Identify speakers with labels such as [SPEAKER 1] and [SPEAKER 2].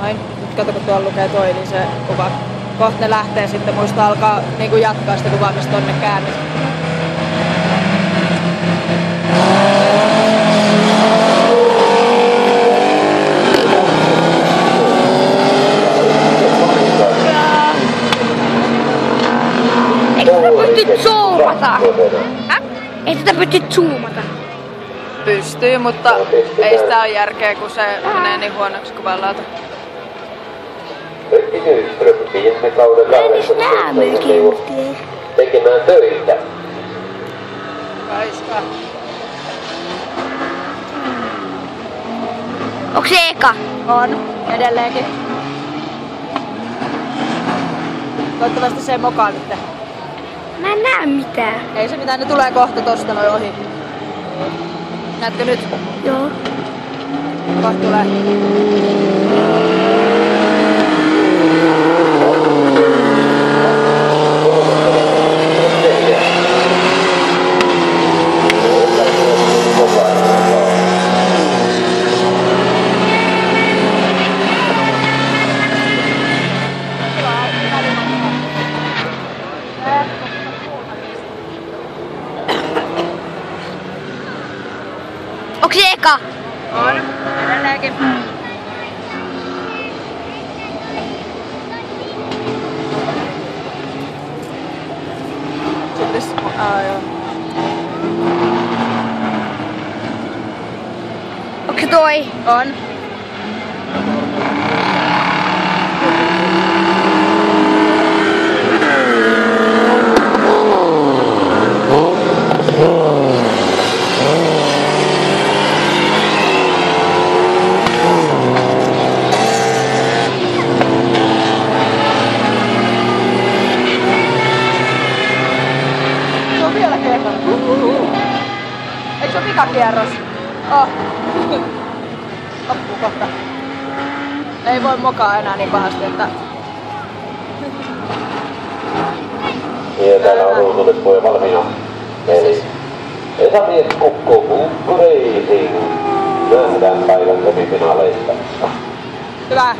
[SPEAKER 1] Noin. Nyt kato kun tuolla lukee toi, niin se kuva. Kohta ne lähtee sitten, muista alkaa niinku jatkaa sitä kuvaamista tonne käännet.
[SPEAKER 2] Eikö tätä pysty zoomata? Ei tätä pysty zoomata.
[SPEAKER 1] Pystyy, mutta ei sitä ole järkeä, kun se menee niin huonoksi kuvanlaatu.
[SPEAKER 3] Pertti Nyström viime kaudella tekemään töitä.
[SPEAKER 1] Kaiska.
[SPEAKER 2] Onko se eka?
[SPEAKER 1] On, edelleenkin. Toivottavasti se ei mokaa nyt.
[SPEAKER 2] Mä en näe mitään.
[SPEAKER 1] Ei se mitään, ne tulee kohta tosta noin ohi. Näetkö nyt?
[SPEAKER 2] Joo.
[SPEAKER 1] Kohta tulee.
[SPEAKER 2] Onko se eka?
[SPEAKER 1] On, edelleenkin. Sitten joo.
[SPEAKER 2] Onko se toi?
[SPEAKER 1] On. Eikö se ole pikakierros? Oh. Loppuu kohta. Ei voi mokaa enää niin pahasti, että...
[SPEAKER 3] Ja täällä on ruutulispuja valmiina. Eli Esa-mies kukkuu Racing. Nähdään päivän semifinaaleista.
[SPEAKER 1] Hyvä.